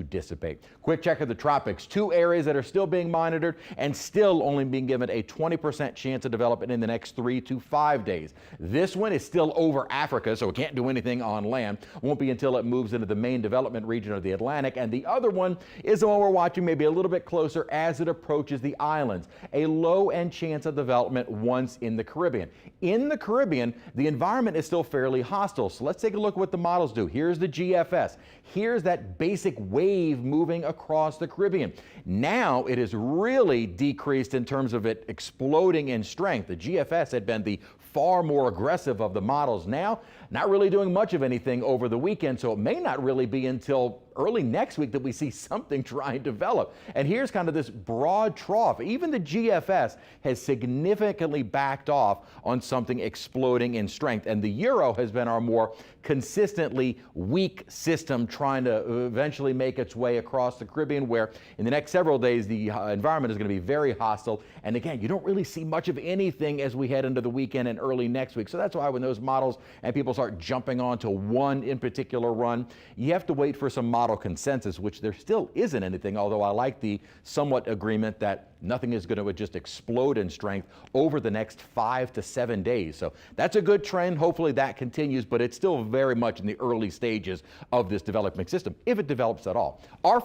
dissipate. Quick check of the tropics. Two areas that are still being monitored and still only being given a 20% chance of development in the next 3 to 5 days. This one is still over Africa, so it can't do anything on land. Won't be until it moves into the main development region of the Atlantic. And the other one is the one we're watching maybe a little bit closer as it approaches the islands. A low end chance of development once in the Caribbean. In the Caribbean, the environment is still fairly hostile. So let's take a look at what the models do. Here's the GFS. Here's that basic wave moving across the Caribbean. Now it is really decreased in terms of it exploding in strength. The GFS had been the far more aggressive of the models. Now, not really doing much of anything over the weekend, so it may not really be until early next week that we see something try and develop. And here's kind of this broad trough. Even the GFS has significantly backed off on something exploding in strength. And the Euro has been our more consistently weak system trying to eventually make its way across the Caribbean, where in the next several days the environment is going to be very hostile. And again, you don't really see much of anything as we head into the weekend and early next week. So that's why when those models and people start jumping onto one in particular run, you have to wait for some model consensus, which there still isn't anything, although I like the somewhat agreement that nothing is going to just explode in strength over the next 5 to 7 days. So that's a good trend. Hopefully that continues, but it's still very much in the early stages of this developing system, if it develops at all. Our